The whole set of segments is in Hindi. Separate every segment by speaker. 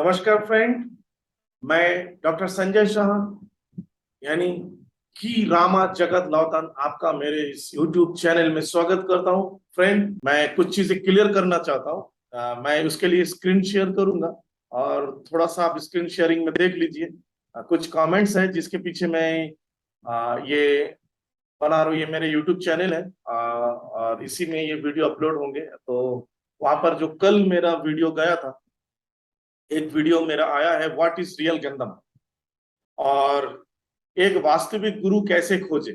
Speaker 1: नमस्कार फ्रेंड। मैं डॉक्टर संजय शाह यानी कि रामा जगत लौतन आपका मेरे इस YouTube चैनल में स्वागत करता हूं। फ्रेंड, मैं कुछ चीजें क्लियर करना चाहता हूं। मैं उसके लिए स्क्रीन शेयर करूंगा और थोड़ा सा आप स्क्रीन शेयरिंग में देख लीजिए। कुछ कमेंट्स हैं जिसके पीछे मैं ये बना रहा हूँ। ये मेरे YouTube चैनल है और इसी में ये वीडियो अपलोड होंगे। तो वहां पर जो कल मेरा वीडियो गया था, एक वीडियो मेरा आया है व्हाट इज रियल गंदम और एक वास्तविक गुरु कैसे खोजे,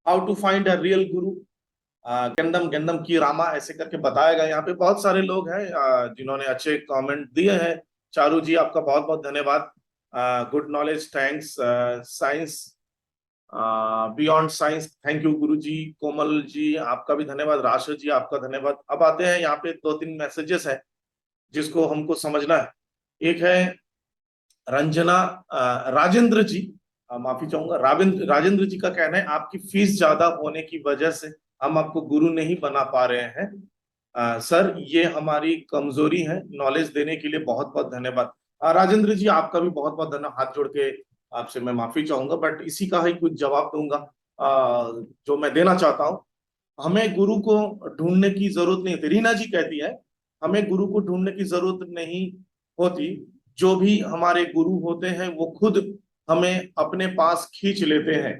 Speaker 1: how to find a real guru, गंदम गंदम की रामा, ऐसे करके बताया गया। यहाँ पे बहुत सारे लोग हैं जिन्होंने अच्छे कमेंट दिए हैं। चारू जी, आपका बहुत बहुत धन्यवाद। Good knowledge, thanks. Science beyond science, thank you गुरु जी। कोमल जी, आपका भी धन्यवाद। राशि जी, आपका धन्यवाद। अब आते हैं, यहाँ पे दो तीन मैसेजेस है जिसको हमको समझना है। एक है रंजना राजेंद्र जी, माफी चाहूंगा, राजेंद्र जी का कहना है आपकी फीस ज्यादा होने की वजह से हम आपको गुरु नहीं बना पा रहे हैं। सर, ये हमारी कमजोरी है। नॉलेज देने के लिए बहुत बहुत धन्यवाद। राजेंद्र जी, आपका भी बहुत बहुत धन्यवाद। हाथ जोड़ के आपसे मैं माफी चाहूंगा, बट इसी का ही कुछ जवाब दूंगा जो मैं देना चाहता हूँ। हमें गुरु को ढूंढने की जरूरत नहीं होती। रीना जी कहती है हमें गुरु को ढूंढने की जरूरत नहीं होती। जो भी हमारे गुरु होते हैं वो खुद हमें अपने पास खींच लेते हैं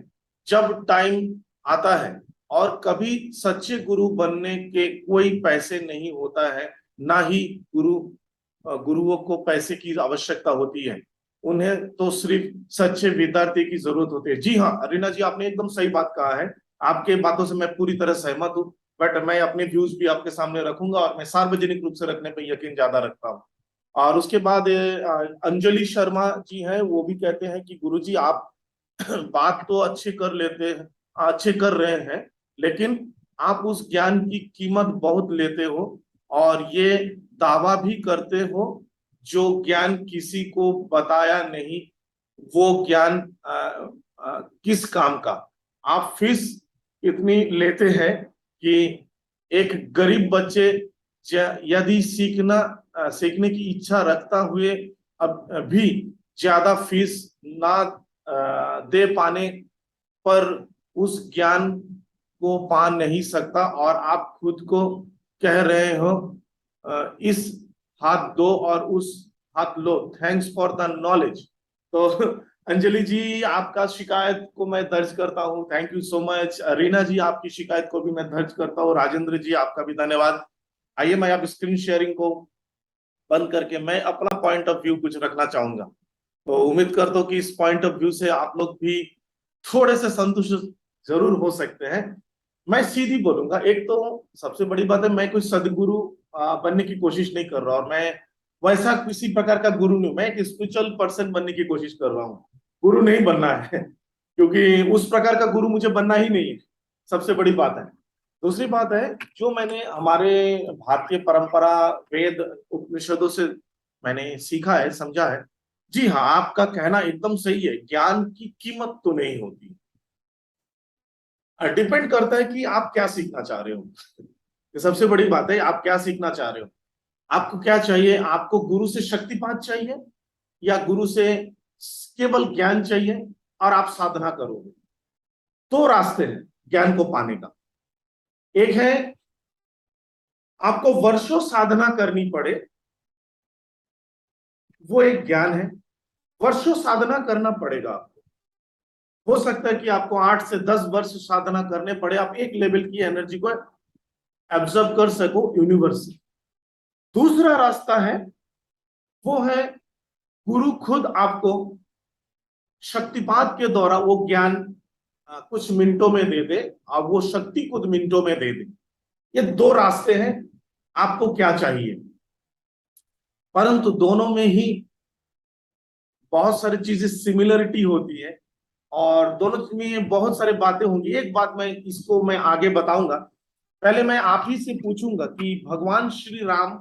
Speaker 1: जब टाइम आता है। और कभी सच्चे गुरु बनने के कोई पैसे नहीं होता है, ना ही गुरुओं को पैसे की आवश्यकता होती है। उन्हें तो सिर्फ सच्चे विद्यार्थी की जरूरत होती है। जी हाँ रीना जी, आपने एकदम सही बात कहा है। आपके बातों से मैं पूरी तरह सहमत हूँ, बट मैं अपने व्यूज भी आपके सामने रखूंगा और मैं सार्वजनिक रूप से रखने पर यकीन ज्यादा रखता हूँ। और उसके बाद अंजलि शर्मा जी हैं, वो भी कहते हैं कि गुरुजी आप बात तो अच्छे कर लेते हैं, अच्छे कर रहे हैं, लेकिन आप उस ज्ञान की कीमत बहुत लेते हो और ये दावा भी करते हो जो ज्ञान किसी को बताया नहीं, वो ज्ञान किस काम का। आप फीस इतनी लेते हैं कि एक गरीब बच्चे यदि सीखने की इच्छा रखता हुए अब भी ज्यादा फीस ना दे पाने पर उस ज्ञान को पा नहीं सकता, और आप खुद को कह रहे हो इस हाथ दो और उस हाथ लो, थैंक्स फॉर द नॉलेज। तो अंजलि जी, आपका शिकायत को मैं दर्ज करता हूँ, thank you so much. Reena ji, आपकी शिकायत को भी मैं दर्ज करता हूँ। राजेंद्र जी, आपका भी धन्यवाद। आइए मैं अब स्क्रीन शेयरिंग को बंद करके मैं अपना पॉइंट ऑफ व्यू कुछ रखना चाहूंगा। तो उम्मीद करता हूँ कि इस पॉइंट ऑफ व्यू से आप लोग भी थोड़े से संतुष्ट जरूर हो सकते हैं। मैं सीधी बोलूंगा, एक तो सबसे बड़ी बात है, मैं कोई सदगुरु बनने की कोशिश नहीं कर रहा, और मैं वैसा किसी प्रकार का गुरु नहीं, मैं एक स्पिरिचुअल पर्सन बनने की कोशिश कर रहा हूँ। गुरु नहीं बनना है क्योंकि उस प्रकार का गुरु मुझे बनना ही नहीं है, सबसे बड़ी बात है। दूसरी बात है, जो मैंने हमारे भारतीय परंपरा, वेद, उपनिषदों से मैंने सीखा है, समझा है। जी हाँ, आपका कहना एकदम सही है, ज्ञान की कीमत तो नहीं होती। डिपेंड करता है कि आप क्या सीखना चाह रहे हो। ये सबसे बड़ी बात है, आप क्या सीखना चाह रहे हो। आपको क्या चाहिए? आपको गुरु से शक्तिपात चाहिए या गुरु से केवल ज्ञान चाहिए और आप साधना करोगे? दो रास्ते हैं ज्ञान को पाने का। एक है आपको वर्षों साधना करनी पड़े, वो एक ज्ञान है। वर्षों साधना करना पड़ेगा आपको। हो सकता है कि आपको 8 से 10 वर्ष साधना करने पड़े, आप एक लेवल की एनर्जी को एब्जॉर्ब कर सको यूनिवर्स से। दूसरा रास्ता है, वो है गुरु खुद आपको शक्तिपात के द्वारा वो ज्ञान कुछ मिनटों में दे दे, और वो शक्ति खुद मिनटों में दे दे। ये दो रास्ते हैं, आपको क्या चाहिए। परंतु दोनों में ही बहुत सारी चीजें सिमिलरिटी होती है और दोनों में बहुत सारी बातें होंगी। एक बात मैं इसको मैं आगे बताऊंगा, पहले मैं आप ही से पूछूंगा कि भगवान श्री राम,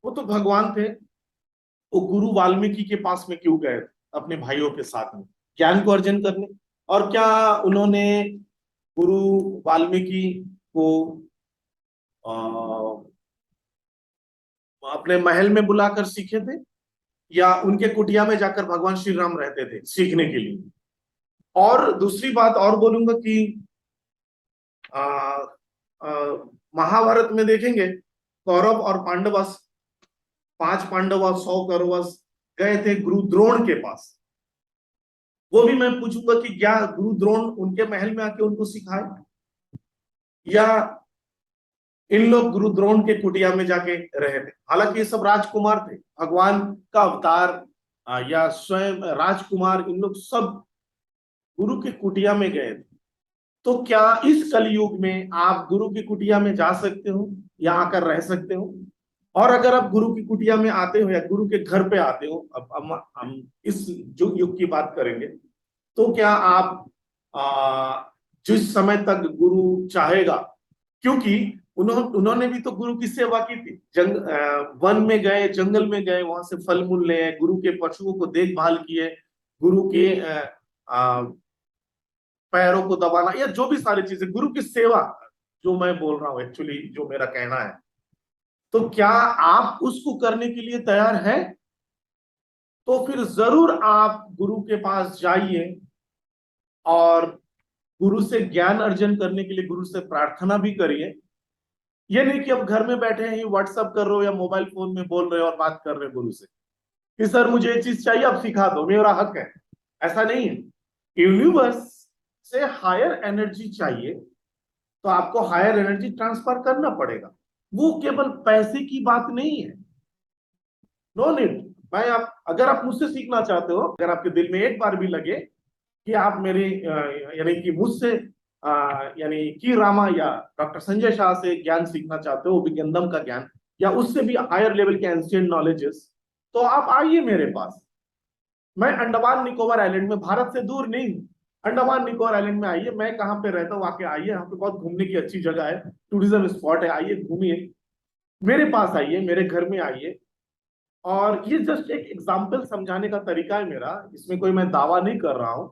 Speaker 1: वो तो भगवान थे, वो गुरु वाल्मीकि के पास में क्यों गए अपने भाइयों के साथ में ज्ञान को अर्जन करने? और क्या उन्होंने गुरु वाल्मीकि को अपने महल में बुलाकर सीखे थे, या उनके कुटिया में जाकर भगवान श्री राम रहते थे सीखने के लिए? और दूसरी बात और बोलूंगा कि आ, आ, महाभारत में देखेंगे, कौरव और पांडवस, 5 पांडव और 100 कौरवस गए थे गुरु द्रोण के पास। वो भी मैं पूछूंगा कि क्या गुरु द्रोण उनके महल में आके उनको सिखाए, या इन लोग गुरु द्रोण के कुटिया में जाके रहे थे? हालांकि ये सब राजकुमार थे, भगवान का अवतार, या स्वयं राजकुमार, इन लोग सब गुरु की कुटिया में गए थे। तो क्या इस कलयुग में आप गुरु की कुटिया में जा सकते हो या आकर रह सकते हो? और अगर आप गुरु की कुटिया में आते हो या गुरु के घर पे आते हो, अब हम इस युग की बात करेंगे, तो क्या आप जिस समय तक गुरु चाहेगा, क्योंकि उन्होंने भी तो गुरु की सेवा की थी, वन में गए, जंगल में गए, वहां से फल मूल ले, गुरु के पशुओं को देखभाल किए, गुरु के पैरों को दबाना, या जो भी सारी चीजें गुरु की सेवा, जो मैं बोल रहा हूं एक्चुअली, जो मेरा कहना है, तो क्या आप उसको करने के लिए तैयार हैं? तो फिर जरूर आप गुरु के पास जाइए, और गुरु से ज्ञान अर्जन करने के लिए गुरु से प्रार्थना भी करिए। ये नहीं कि अब घर में बैठे हैं व्हाट्सअप कर रहे हो या मोबाइल फोन में बोल रहे हो और बात कर रहे हो गुरु से कि सर मुझे ये चीज चाहिए, अब सिखा दो, मेरा हक है। ऐसा नहीं है। यूनिवर्स से हायर एनर्जी चाहिए, तो आपको हायर एनर्जी ट्रांसफर करना पड़ेगा। वो केवल पैसे की बात नहीं है। No need. मैं आप अगर आप मुझसे सीखना चाहते हो, अगर आपके दिल में एक बार भी लगे कि आप मेरे यानी कि मुझसे यानी कि रामा या डॉक्टर संजय शाह से ज्ञान सीखना चाहते हो, विज्ञानदम का ज्ञान, या उससे भी हायर लेवल के एंशिएंट नॉलेजेस, तो आप आइए मेरे पास। मैं अंडमान निकोबार आइलैंड में, भारत से दूर नहीं, अंडमान निकोबार आइलैंड में आइए। मैं कहाँ पे रहता हूँ, आके आइए, यहाँ पे बहुत घूमने की अच्छी जगह है, टूरिज्म स्पॉट है, आइए घूमिए, मेरे पास आइए, मेरे घर में आइए। और ये जस्ट एक एग्जाम्पल समझाने का तरीका है मेरा, इसमें कोई मैं दावा नहीं कर रहा हूं।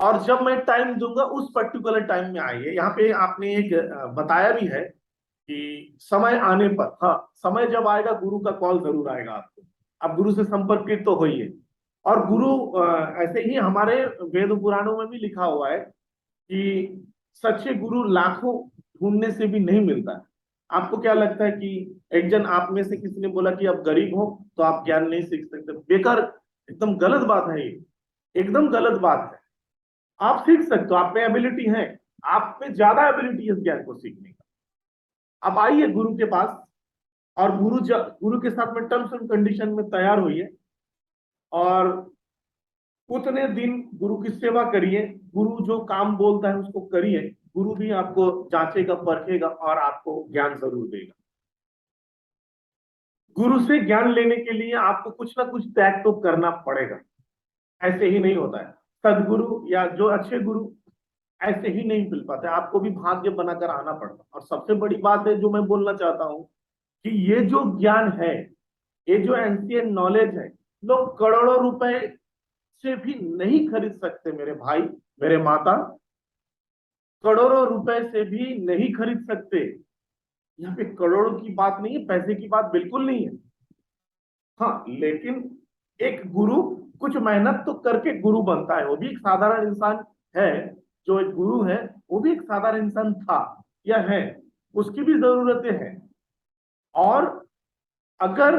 Speaker 1: और जब मैं टाइम दूंगा उस पर्टिकुलर टाइम में आइए। यहाँ पे आपने एक बताया भी है कि समय आने पर, हाँ, समय जब आएगा गुरु का कॉल जरूर आएगा आपको, आप गुरु से संपर्कित तो होइए। और गुरु ऐसे ही हमारे वेद पुराणों में भी लिखा हुआ है कि सच्चे गुरु लाखों ढूंढने से भी नहीं मिलता है। आपको क्या लगता है कि एक जन आप में से किसी ने बोला कि आप गरीब हो तो आप ज्ञान नहीं सीख सकते? बेकार, एकदम गलत बात है ये, एकदम गलत बात है। आप सीख सकते हो, आप में एबिलिटी है, आप में ज्यादा एबिलिटी है इस ज्ञान को सीखने का। आप आइए गुरु के पास, और गुरु के साथ में टर्म्स एंड कंडीशन में तैयार होइए, और उतने दिन गुरु की सेवा करिए। गुरु जो काम बोलता है उसको करिए। गुरु भी आपको जांचेगा, परखेगा, और आपको ज्ञान जरूर देगा। गुरु से ज्ञान लेने के लिए आपको कुछ ना कुछ त्याग तो करना पड़ेगा, ऐसे ही नहीं होता है। सदगुरु या जो अच्छे गुरु ऐसे ही नहीं मिल पाते, आपको भी भाग्य बनाकर आना पड़ता। और सबसे बड़ी बात है जो मैं बोलना चाहता हूं कि ये जो ज्ञान है, ये जो एंशिएंट नॉलेज है, लोग करोड़ों रुपए से भी नहीं खरीद सकते मेरे भाई, मेरे माता, करोड़ों रुपए से भी नहीं खरीद सकते। यहाँ पे करोड़ों की बात नहीं है, पैसे की बात बिल्कुल नहीं है। हाँ, लेकिन एक गुरु कुछ मेहनत तो करके गुरु बनता है, वो भी एक साधारण इंसान है। जो एक गुरु है वो भी एक साधारण इंसान था या है, उसकी भी जरूरतें हैं। और अगर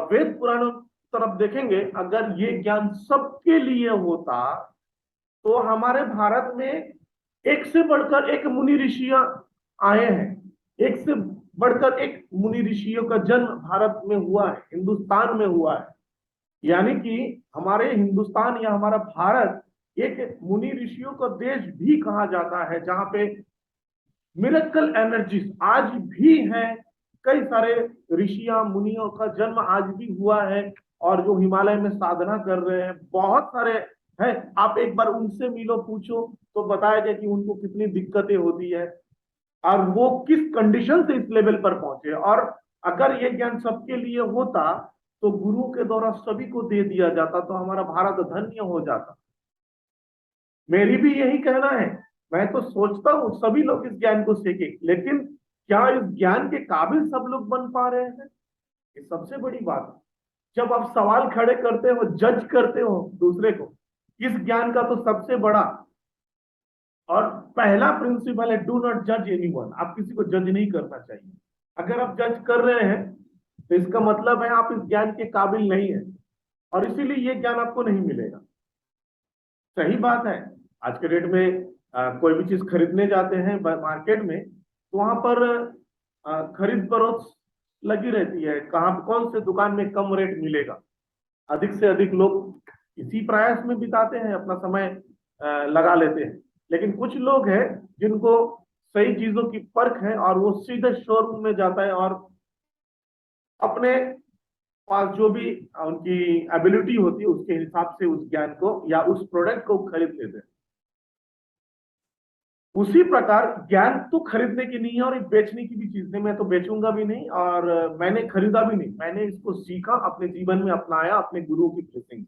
Speaker 1: वेद पुराणों तरफ देखेंगे, अगर ये ज्ञान सबके लिए होता, तो हमारे भारत में एक से बढ़कर एक मुनि ऋषियां आए हैं। एक से बढ़कर एक मुनि ऋषियों का जन्म भारत में हुआ है, हिंदुस्तान में हुआ है। यानी कि हमारे हिंदुस्तान या हमारा भारत एक मुनि ऋषियों का देश भी कहा जाता है, जहां पे मिरेकल एनर्जीज आज भी है। कई सारे ऋषियां मुनियों का जन्म आज भी हुआ है, और जो हिमालय में साधना कर रहे हैं बहुत सारे हैं। आप एक बार उनसे मिलो, पूछो, तो बताया कि उनको कितनी दिक्कतें होती है और वो किस कंडीशन से इस लेवल पर पहुंचे। और अगर ये ज्ञान सबके लिए होता, तो गुरु के द्वारा सभी को दे दिया जाता, तो हमारा भारत धन्य हो जाता। मेरी भी यही कहना है। मैं तो सोचता हूँ सभी लोग इस ज्ञान को सीखे, लेकिन क्या इस ज्ञान के काबिल सब लोग बन पा रहे हैं? ये सबसे बड़ी बात है। जब आप सवाल खड़े करते हो, जज करते हो दूसरे को, इस ज्ञान का तो सबसे बड़ा और पहला प्रिंसिपल है, डू नॉट जज एनीवन। आप किसी को जज नहीं करना चाहिए। अगर आप जज कर रहे हैं तो इसका मतलब है आप इस ज्ञान के काबिल नहीं है, और इसीलिए ये ज्ञान आपको नहीं मिलेगा। सही बात है। आज के डेट में कोई भी चीज खरीदने जाते हैं मार्केट में, तो वहां पर खरीद फरोख्त लगी रहती है, कहाँ कौन से दुकान में कम रेट मिलेगा। अधिक से अधिक लोग इसी प्रयास में बिताते हैं, अपना समय लगा लेते हैं। लेकिन कुछ लोग हैं जिनको सही चीजों की परख है, और वो सीधे शोरूम में जाता है और अपने पास जो भी उनकी एबिलिटी होती है उसके हिसाब से उस ज्ञान को या उस प्रोडक्ट को खरीद लेते हैं। उसी प्रकार ज्ञान तो खरीदने की नहीं है और ये बेचने की भी चीज नहीं। मैं तो बेचूंगा भी नहीं, और मैंने खरीदा भी नहीं। मैंने इसको सीखा, अपने जीवन में अपनाया, अपने गुरु की ब्लेसिंग।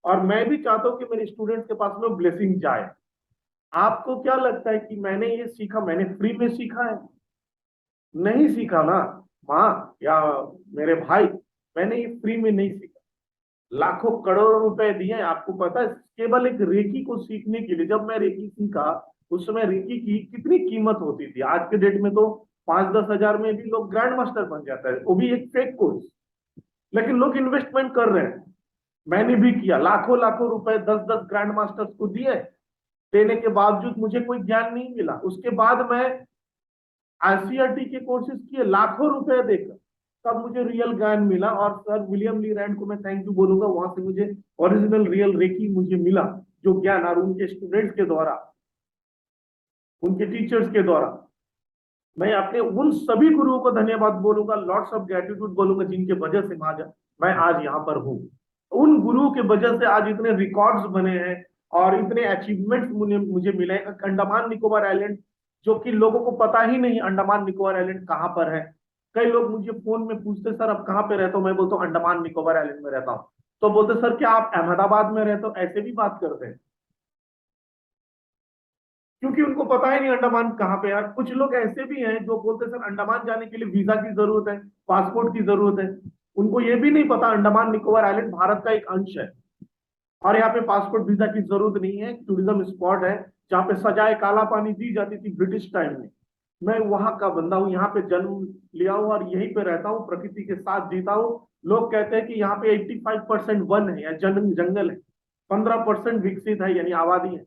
Speaker 1: और मैं भी चाहता हूं कि मेरे स्टूडेंट्स के पास में ब्लेसिंग जाए। आपको क्या लगता है कि मैंने ये सीखा, मैंने फ्री में सीखा है? नहीं सीखा ना। माँ या मेरे भाई, मैंने ये फ्री में नहीं सीखा। लाखों करोड़ों रुपए दिए। आपको पता है, केवल एक रेकी को सीखने के लिए, जब मैं रेकी सीखा उस समय रेकी की कितनी कीमत होती थी। आज के डेट में तो 5-10 हजार में भी लोग ग्रैंड मास्टर बन जाता है, वो भी एक फेक कोर्स। लेकिन लोग इन्वेस्टमेंट कर रहे हैं। मैंने भी किया, लाखों लाखों रुपए 10-10 ग्रैंड मास्टर्स को दिए। देने के बावजूद मुझे कोई ज्ञान नहीं मिला। उसके बाद मैं आईसीआरटी के कोर्सेज किए लाखों रुपए देकर, तब मुझे रियल ज्ञान मिला। और सर विलियम ली रैंड को मैं थैंक यू बोलूंगा, वहां से मुझे ओरिजिनल रियल रेकी मुझे मिला, जो ज्ञान और उनके स्टूडेंट्स के द्वारा, उनके टीचर्स के द्वारा। मैं अपने उन सभी गुरुओं को धन्यवाद बोलूंगा, लॉट्स ऑफ ग्रेटिट्यूड बोलूंगा, जिनके वजह से मैं आज यहाँ पर हूँ। उन गुरुओं के वजह से आज इतने रिकॉर्ड्स बने हैं और इतने अचीवमेंट्स मुझे मिले। अंडमान निकोबार आइलैंड, जो कि लोगों को पता ही नहीं अंडमान निकोबार आइलैंड कहाँ पर है। कई लोग मुझे फोन में पूछते, सर आप कहाँ पे रहते हो? मैं बोलता हूँ अंडमान निकोबार आइलैंड में रहता हूँ। तो बोलते, सर क्या आप अहमदाबाद में रहते हो? ऐसे भी बात करते हैं, क्योंकि उनको पता ही नहीं अंडमान कहाँ पे है। कुछ लोग ऐसे भी हैं जो बोलते हैं, सर अंडमान जाने के लिए वीजा की जरूरत है, पासपोर्ट की जरूरत है। उनको ये भी नहीं पता अंडमान निकोबार आइलैंड भारत का एक अंश है, और यहाँ पे पासपोर्ट वीजा की जरूरत नहीं है। टूरिज्म स्पॉट है जहाँ पे सजाए काला पानी दी जाती थी ब्रिटिश टाइम में। मैं वहां का बंदा हूँ, यहाँ पे जन्म लिया हूँ और यहीं पे रहता हूँ, प्रकृति के साथ जीता हूँ। लोग कहते हैं कि यहाँ पे 85% वन है या जंगल है, 15% विकसित है यानी आबादी है।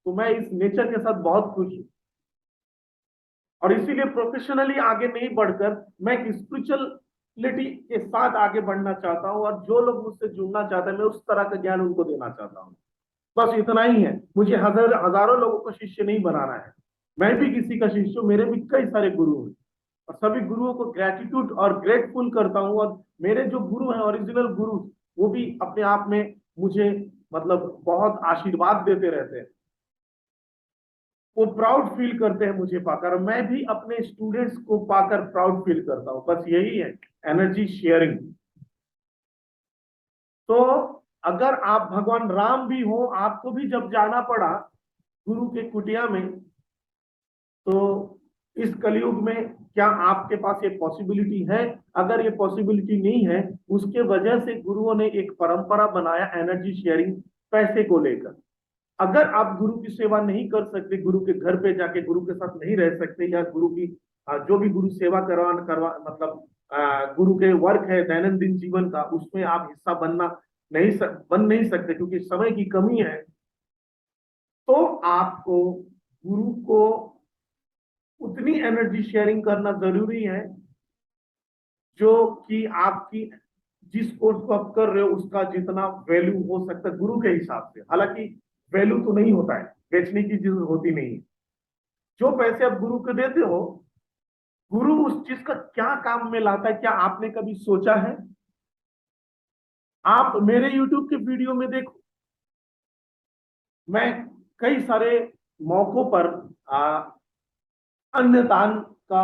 Speaker 1: तो मैं इस नेचर के साथ बहुत खुश हूँ, और इसीलिए प्रोफेशनली आगे नहीं बढ़कर मैं एक स्पिरिचुअलिटी के साथ आगे बढ़ना चाहता हूँ। और जो लोग मुझसे जुड़ना चाहते हैं, मैं उस तरह का ज्ञान उनको देना चाहता हूँ। बस इतना ही है। मुझे हजारों लोगों को शिष्य नहीं बनाना है। मैं भी किसी का शिष्य हूँ, मेरे भी कई सारे गुरु हैं, और सभी गुरुओं को ग्रेटिट्यूड और ग्रेटफुल करता हूँ। और मेरे जो गुरु हैं, ओरिजिनल गुरु, वो भी अपने आप में मुझे मतलब बहुत आशीर्वाद देते रहते हैं। वो प्राउड फील करते हैं मुझे पाकर, और मैं भी अपने स्टूडेंट्स को पाकर प्राउड फील करता हूँ। बस यही है, एनर्जी शेयरिंग। तो अगर आप भगवान राम भी हो, आपको भी जब जाना पड़ा गुरु के कुटिया में, तो इस कलयुग में क्या आपके पास ये पॉसिबिलिटी है? अगर ये पॉसिबिलिटी नहीं है, उसके वजह से गुरुओं ने एक परंपरा बनाया एनर्जी शेयरिंग, पैसे को लेकर। अगर आप गुरु की सेवा नहीं कर सकते, गुरु के घर पे जाके गुरु के साथ नहीं रह सकते, या गुरु की जो भी गुरु सेवा करवा करवा मतलब गुरु के वर्क है दैनंदिन जीवन का, उसमें आप हिस्सा बन नहीं सकते क्योंकि समय की कमी है, तो आपको गुरु को उतनी एनर्जी शेयरिंग करना जरूरी है जो कि आपकी जिस कोर्स को आप कर रहे हो उसका जितना वैल्यू हो सकता है गुरु के हिसाब से। हालांकि वैल्यू तो नहीं होता है, बेचने की चीज होती नहीं है। जो पैसे आप गुरु को देते हो, गुरु उस चीज का क्या काम में लाता है, क्या आपने कभी सोचा है? आप मेरे यूट्यूब के वीडियो में देखो, मैं कई सारे मौकों पर अन्नदान का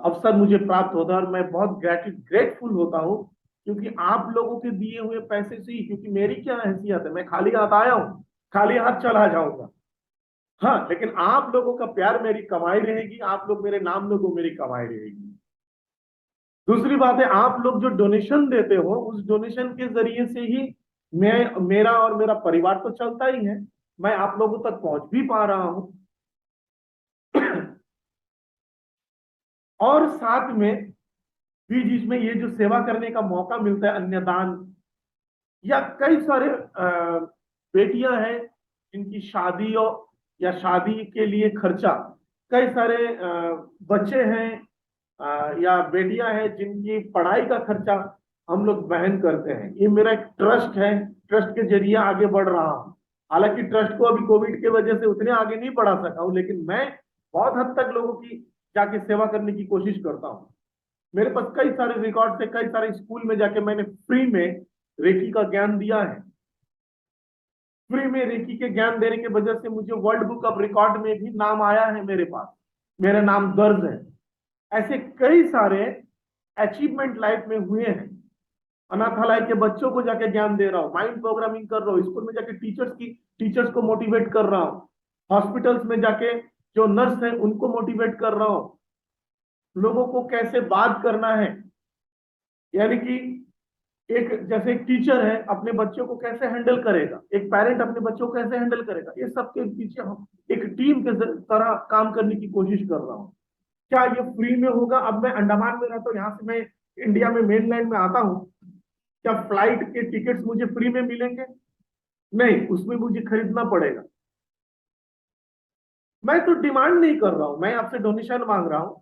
Speaker 1: अवसर मुझे प्राप्त होता है, और मैं बहुत ग्रेटफुल होता हूँ, क्योंकि आप लोगों के दिए हुए पैसे से ही। क्योंकि मेरी क्या हैसियत है, मैं खाली हाथ आया हूँ, खाली हाथ चला जाऊंगा। हाँ, लेकिन आप लोगों का प्यार मेरी कमाई रहेगी, आप लोग मेरे नाम लोगो मेरी कमाई रहेगी। दूसरी बात है, आप लोग जो डोनेशन देते हो उस डोनेशन के जरिए से ही मैं, मेरा और मेरा परिवार तो चलता ही है, मैं आप लोगों तक पहुंच भी पा रहा हूं। और साथ में भी जिसमें ये जो सेवा करने का मौका मिलता है, अन्नदान, या कई सारे बेटियां हैं जिनकी शादी या शादी के लिए खर्चा, कई सारे बच्चे हैं या बेटियां हैं जिनकी पढ़ाई का खर्चा हम लोग वहन करते हैं। ये मेरा एक ट्रस्ट है, ट्रस्ट के जरिए आगे बढ़ रहा हूँ। हालांकि ट्रस्ट को अभी कोविड की वजह से उतने आगे नहीं बढ़ा सका हूँ, लेकिन मैं बहुत हद तक लोगों की जाके सेवा करने की कोशिश करता हूँ। मेरे पास कई सारे रिकॉर्ड थे, कई सारे स्कूल में जाके मैंने फ्री में रेकी का ज्ञान दिया है। फ्री में रेकी के ज्ञान देने की वजह से मुझे वर्ल्ड बुक ऑफ रिकॉर्ड में भी नाम आया है, मेरे पास मेरा नाम दर्ज है। ऐसे कई सारे अचीवमेंट लाइफ में हुए हैं। अनाथालय के बच्चों को जाके ज्ञान दे रहा हूँ, माइंड प्रोग्रामिंग कर रहा हूँ, स्कूल में जाके टीचर्स को मोटिवेट कर रहा हूँ, हॉस्पिटल्स में जाके जो नर्स है उनको मोटिवेट कर रहा हूँ, लोगों को कैसे बात करना है, यानी कि एक जैसे एक टीचर है अपने बच्चों को कैसे हैंडल करेगा, एक पेरेंट अपने बच्चों को कैसे हैंडल करेगा, ये सब के पीछे हम एक टीम के तरह काम करने की कोशिश कर रहा हूँ। क्या ये फ्री में होगा? अब मैं अंडमान में रहता हूँ, यहाँ से मैं इंडिया में मेनलैंड में आता हूँ, क्या फ्लाइट के टिकट्स मुझे फ्री में मिलेंगे? नहीं, उसमें मुझे खरीदना पड़ेगा। मैं तो डिमांड नहीं कर रहा हूं, मैं आपसे डोनेशन मांग रहा हूं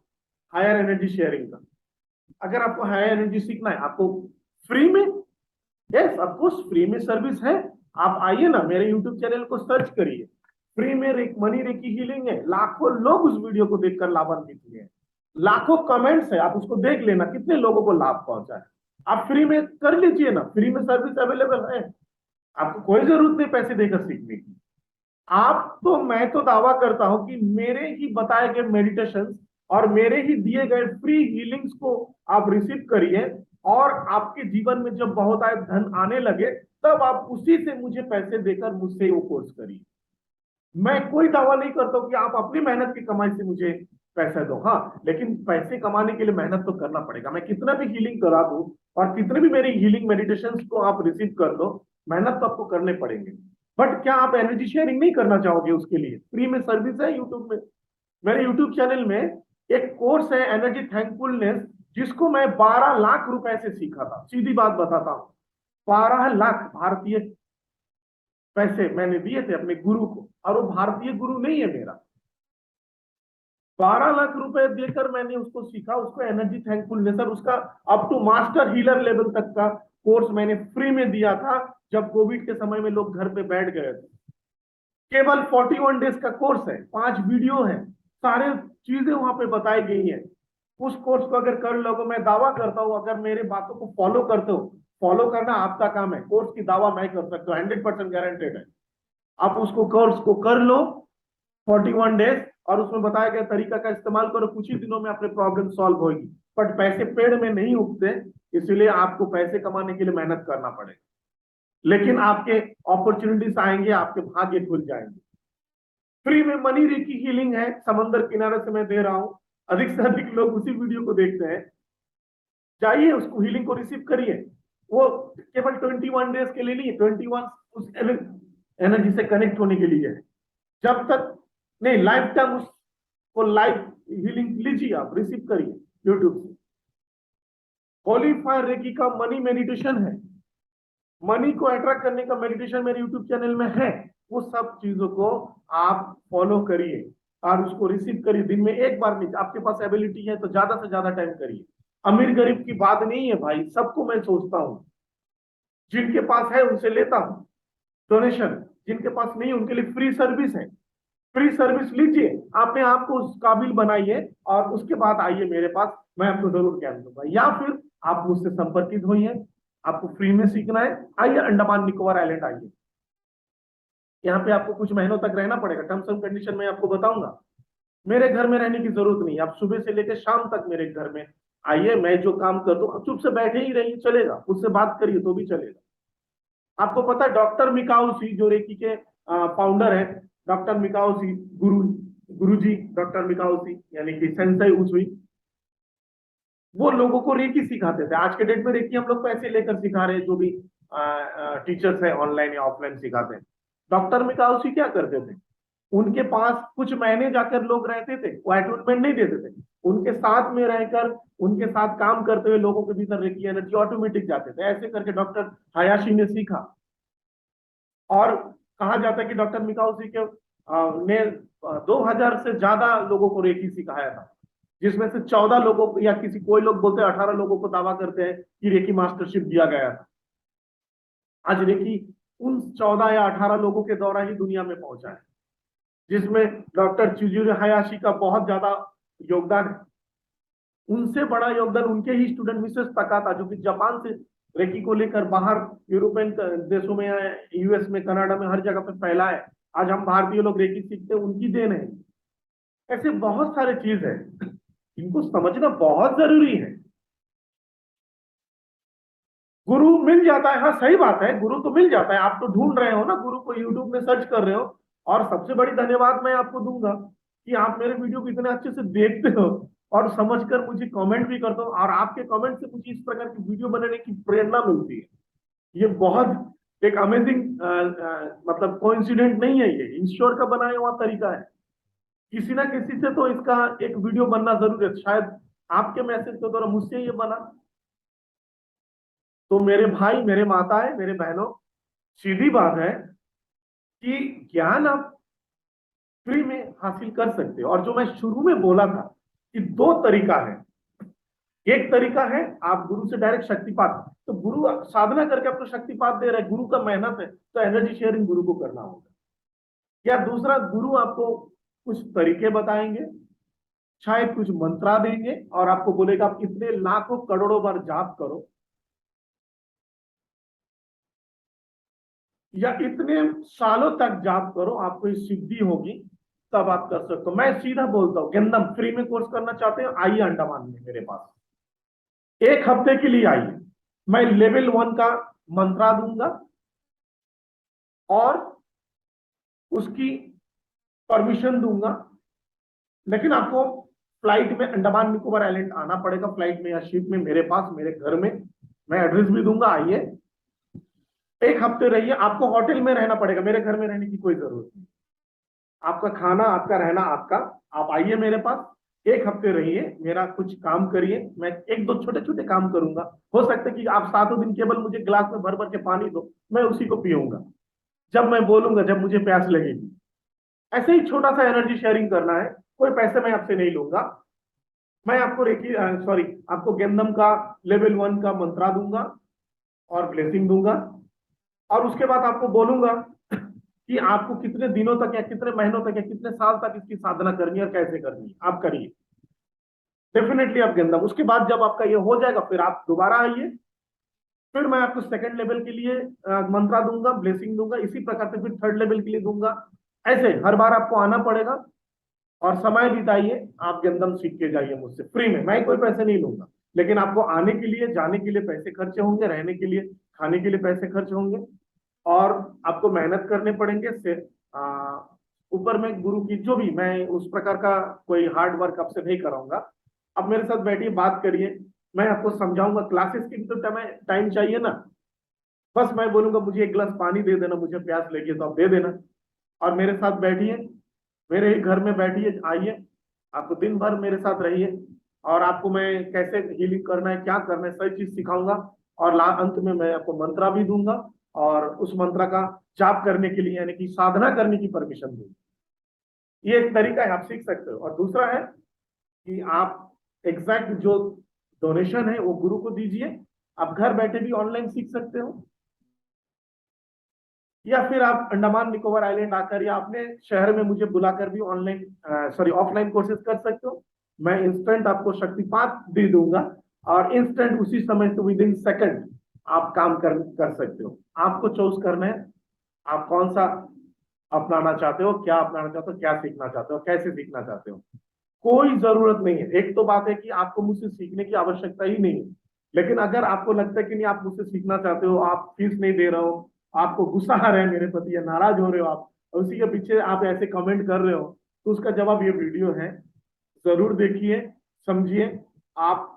Speaker 1: हायर एनर्जी शेयरिंग का। अगर आपको हायर एनर्जी सीखना है, आपको फ्री में, यस ऑफकोर्स फ्री में सर्विस है। आप आइए ना, मेरे यूट्यूब चैनल को सर्च करिए, फ्री में मनी रेकी हीलिंग है। लाखों लोग उस वीडियो को देखकर लाभान्वित हुए हैं, लाखों कमेंट्स है, आप उसको देख लेना कितने लोगों को लाभ पहुंचा है। आप फ्री में कर लीजिए ना, फ्री में सर्विस अवेलेबल है, आपको कोई जरूरत नहीं पैसे देकर सीखने की। आप तो, मैं तो दावा करता हूं कि मेरे ही बताए गए मेडिटेशन और मेरे ही दिए गए फ्री हीलिंग्स को आप रिसीव करिए, और आपके जीवन में जब बहुत आए धन आने लगे, तब आप उसी से मुझे पैसे देकर मुझसे वो कोर्स करिए। मैं कोई दावा नहीं करता हूं कि आप अपनी मेहनत की कमाई से मुझे पैसा दो, हाँ, लेकिन पैसे कमाने के लिए मेहनत तो करना पड़ेगा। मैं कितना भी हीलिंग करा दूं और कितने भी मेरी हीलिंग मेडिटेशन को आप रिसीव कर लो, मेहनत तो आपको करने पड़ेंगे। बट क्या आप एनर्जी शेयरिंग नहीं करना चाहोगे? उसके लिए फ्री में सर्विस है यूट्यूब में। मेरे यूट्यूब चैनल में एक कोर्स है एनर्जी थैंकफुलनेस, जिसको मैं 12 लाख रुपए से सीखा था। सीधी बात बताता हूँ, 12 लाख भारतीय पैसे मैंने दिए थे अपने गुरु को, और वो भारतीय गुरु नहीं है मेरा। 12 लाख रुपए देकर मैंने उसको सीखा, उसको एनर्जी थैंकफुलनेस, और उसका up to master healer level तक का कोर्स मैंने फ्री में दिया था, जब कोविड के समय में लोग घर पे बैठ गए थे। केवल 41 डेज का कोर्स है, 5 वीडियो है, सारे चीजें वहां पे बताई गई हैं। उस कोर्स को अगर कर लोगे, मैं दावा करता हूं, अगर मेरे बातों को फॉलो करते हो, फॉलो करना आपका काम है, कोर्स की दावा मैं कर सकता हूँ, 100% गारंटेड है। आप उसको कोर्स को कर लो 41 डेज, और उसमें बताया गया तरीका का इस्तेमाल करो, कुछ ही दिनों में अपने प्रॉब्लम सॉल्व होगी। बट पैसे पेड़ में नहीं उगते, इसलिए आपको पैसे कमाने के लिए मेहनत करना पड़ेगा, लेकिन आपके अपॉर्चुनिटीज आएंगे, आपके भाग्य खुल जाएंगे। फ्री में मनी रेकी हीलिंग है, समंदर किनारे से मैं दे रहा हूं, अधिक से अधिक लोग उसी वीडियो को देखते हैं। जाइए उसको, हीलिंग को रिसीव करिए। वो केवल 21 डेज के लिए नहीं है, 21 उस एनर्जी से कनेक्ट होने के लिए है। जब तक नहीं, लाइफ टाइम उसको लाइफ हीलिंग लीजिए, आप रिसीव करिए यूट्यूब से। होली फायर रेकी का मनी मेडिटेशन है, मनी को अट्रैक्ट करने का मेडिटेशन मेरे यूट्यूब चैनल में है। वो सब चीजों को आप फॉलो करिए और उसको रिसीव करिए। दिन में एक बार नहीं, आपके पास एबिलिटी है तो ज्यादा से ज्यादा टाइम करिए। अमीर गरीब की बात नहीं है भाई, सबको मैं सोचता हूँ, जिनके पास है उनसे लेता हूँ डोनेशन, जिनके पास नहीं उनके लिए फ्री सर्विस है। फ्री सर्विस लीजिए, अपने आप को उस काबिल बनाइए, और उसके बाद आइए मेरे पास, मैं आपको जरूर ज्ञान दूंगा। या फिर आप मुझसे संपर्कित होइए, आपको फ्री में सीखना है, आइए अंडमान निकोबार आइलैंड आइए। यहाँ पे आपको कुछ महीनों तक रहना पड़ेगा, टर्म्स एंड कंडीशन में आपको बताऊंगा। मेरे घर में रहने की जरूरत नहीं, आप सुबह से लेकर शाम तक मेरे घर में आइए, मैं जो काम कर दूं, चुप से बैठे ही रहिए, चलेगा, मुझसे बात करिए तो भी चलेगा। आपको पता है डॉक्टर मिकाऊ सी, जो रेकी के फाउंडर है, डॉक्टर मिकाओसी, गुरुजी डॉक्टर मिकाओसी यानी कि सेंसेई उसुई, वो लोगों को रेकी सिखाते थे। आज के डेट में रेकी हम लोग पैसे लेकर सिखा रहे हैं, जो भी टीचर्स है ऑनलाइन या ऑफलाइन सिखाते हैं। डॉक्टर मिकाओसी क्या करते थे, उनके पास कुछ महीने जाकर लोग रहते थे, वो अटैचमेंट नहीं देते थे, उनके साथ में रहकर उनके साथ काम करते हुए लोगों के भीतर रेकी एनर्जी ऑटोमेटिक जाते थे। ऐसे करके डॉक्टर हायाशी ने सीखा। और कहा जाता है कि डॉक्टर मिकाओसी के ने 2000 से ज्यादा लोगों को रेकी सिखाया था, जिसमें से 14 लोगों को, या किसी कोई लोग बोलते हैं 18 लोगों को दावा करते हैं कि रेकी मास्टरशिप दिया गया था। आज रेकी उन 14 या 18 लोगों के द्वारा ही दुनिया में पहुंचा है, जिसमें डॉक्टर चिजुरो हायाशी का बहुत ज्यादा योगदान है। उनसे बड़ा योगदान उनके ही स्टूडेंट मिसेस तकाता, जो कि जापान से रेकी को लेकर बाहर यूरोपियन देशों में, यूएस में, कनाडा में, हर जगह पे फैला है। आज हम भारतीय लोग रेकी सीखते हैं, उनकी देन है। ऐसे बहुत सारे चीज है, इनको समझना बहुत जरूरी है। गुरु मिल जाता है, हाँ सही बात है, गुरु तो मिल जाता है। आप तो ढूंढ रहे हो ना गुरु को, यूट्यूब में सर्च कर रहे हो। और सबसे बड़ी धन्यवाद मैं आपको दूंगा कि आप मेरे वीडियो को इतने अच्छे से देखते हो और समझकर मुझे कमेंट भी करते हो, और आपके कमेंट से मुझे इस प्रकार की वीडियो बनाने की प्रेरणा मिलती है। ये बहुत एक अमेजिंग मतलब कोइंसिडेंट नहीं है, ये ईश्वर का बनाया हुआ तरीका है। किसी ना किसी से तो इसका एक वीडियो बनना जरूर है। शायद आपके मैसेज के द्वारा मुझसे ये बना। तो मेरे भाई, मेरे माताएं, मेरे बहनों, सीधी बात है कि ज्ञान आप फ्री में हासिल कर सकते हो। और जो मैं शुरू में बोला था कि दो तरीका है, एक तरीका है आप गुरु से डायरेक्ट शक्तिपात, तो गुरु साधना करके आपको शक्तिपात दे रहे हैं, गुरु का मेहनत है, तो एनर्जी शेयरिंग गुरु को करना होगा। या दूसरा, गुरु आपको कुछ तरीके बताएंगे, शायद कुछ मंत्रा देंगे, और आपको बोलेगा आप इतने लाखों करोड़ों बार जाप करो, या इतने सालों तक जाप करो, आपको सिद्धि होगी, तब आप कर सकते हो। मैं सीधा बोलता हूँ, गेंदम फ्री में कोर्स करना चाहते हो, आइए अंडमान में मेरे पास, एक हफ्ते के लिए आइए। मैं लेवल 1 का मंत्रा दूंगा और उसकी परमिशन दूंगा, लेकिन आपको फ्लाइट में अंडमान निकोबार आइलैंड आना पड़ेगा, फ्लाइट में या शिप में, मेरे पास, मेरे घर में। मैं एड्रेस भी दूंगा, आइए, एक हफ्ते रहिए। आपको होटल में रहना पड़ेगा, मेरे घर में रहने की कोई जरूरत नहीं। आपका खाना, आपका रहना आपका। आप आइए मेरे पास, एक हफ्ते रहिए, मेरा कुछ काम करिए, मैं एक दो छोटे छोटे काम करूंगा। हो सकता है कि आप 7 दिन केवल मुझे गिलास में भर भर के पानी दो, मैं उसी को पीऊंगा जब मैं बोलूंगा, जब मुझे प्यास लगेगी। ऐसे ही छोटा सा एनर्जी शेयरिंग करना है, कोई पैसे मैं आपसे नहीं लूंगा। मैं आपको आपको गेंदम का लेवल 1 का मंत्रा दूंगा और ब्लेसिंग दूंगा, और उसके बाद आपको बोलूंगा कि आपको कितने दिनों तक या कितने महीनों तक या कितने साल तक इसकी साधना करनी है और कैसे करनी है, आप करिए डेफिनेटली आप गेंदम। उसके बाद जब आपका ये हो जाएगा, फिर आप दोबारा आइए, फिर मैं आपको सेकंड लेवल के लिए मंत्रा दूंगा, ब्लेसिंग दूंगा, इसी प्रकार से फिर थर्ड लेवल के लिए दूंगा। ऐसे हर बार आपको आना पड़ेगा और समय बिताइए, आप गेंदम सीख के जाइए मुझसे फ्री में, मैं कोई पैसे नहीं लूंगा। लेकिन आपको आने के लिए, जाने के लिए पैसे खर्चे होंगे, रहने के लिए, खाने के लिए पैसे खर्च होंगे, और आपको मेहनत करने पड़ेंगे से ऊपर में गुरु की जो भी, मैं उस प्रकार का कोई हार्ड वर्क आपसे नहीं कराऊंगा। आप मेरे साथ बैठिए, बात करिए, मैं आपको समझाऊंगा। क्लासेस की भी तो टाइम चाहिए ना। बस मैं बोलूंगा मुझे एक गिलास पानी दे देना, मुझे प्यास लगी है तो आप दे देना, और मेरे साथ बैठिए, मेरे ही घर में बैठिए, आइए, आपको दिन भर मेरे साथ रहिए, और आपको मैं कैसे हीलिंग करना है, क्या करना है, सही चीज सिखाऊंगा। और अंत में मैं आपको मंत्रा भी दूंगा, और उस मंत्र का जाप करने के लिए, यानी कि साधना करने की परमिशन दूंगा। ये एक तरीका है, आप सीख सकते हो। और दूसरा है कि आप एग्जैक्ट जो डोनेशन है वो गुरु को दीजिए, आप घर बैठे भी ऑनलाइन सीख सकते हो, या फिर आप अंडमान निकोबार आइलैंड आकर या अपने शहर में मुझे बुलाकर भी ऑफलाइन कोर्सेज कर सकते हो। मैं इंस्टेंट आपको शक्तिपात दे दूंगा, और इंस्टेंट उसी समय से विद इन सेकंड आप काम कर सकते हो। आपको चूज करना है, आप कौन सा अपनाना चाहते हो, क्या अपनाना चाहते हो, क्या सीखना चाहते हो, कैसे सीखना चाहते हो। कोई जरूरत नहीं है। एक तो बात है कि आपको मुझसे सीखने की आवश्यकता ही नहीं है, लेकिन अगर आपको लगता है कि नहीं, आप मुझसे सीखना चाहते हो, आप फीस नहीं दे रहे हो, आपको गुस्सा आ रहा है मेरे प्रति, या नाराज हो रहे हो आप, और उसी के पीछे आप ऐसे कमेंट कर रहे हो, तो उसका जवाब ये वीडियो है। जरूर देखिए, समझिए। आप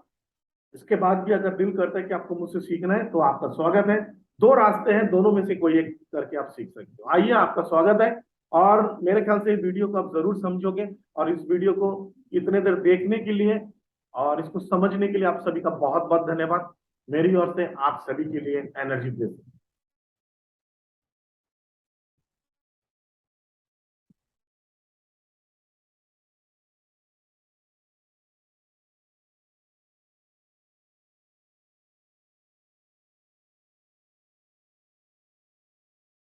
Speaker 1: इसके बाद भी अगर दिल करता है कि आपको मुझसे सीखना है तो आपका स्वागत है। दो रास्ते हैं, दोनों में से कोई एक करके आप सीख सकते हो। आइए, आपका स्वागत है। और मेरे ख्याल से वीडियो को आप जरूर समझोगे, और इस वीडियो को इतने देर देखने के लिए और इसको समझने के लिए आप सभी का बहुत बहुत धन्यवाद। मेरी ओर से आप सभी के लिए एनर्जी ब्लेसिंग।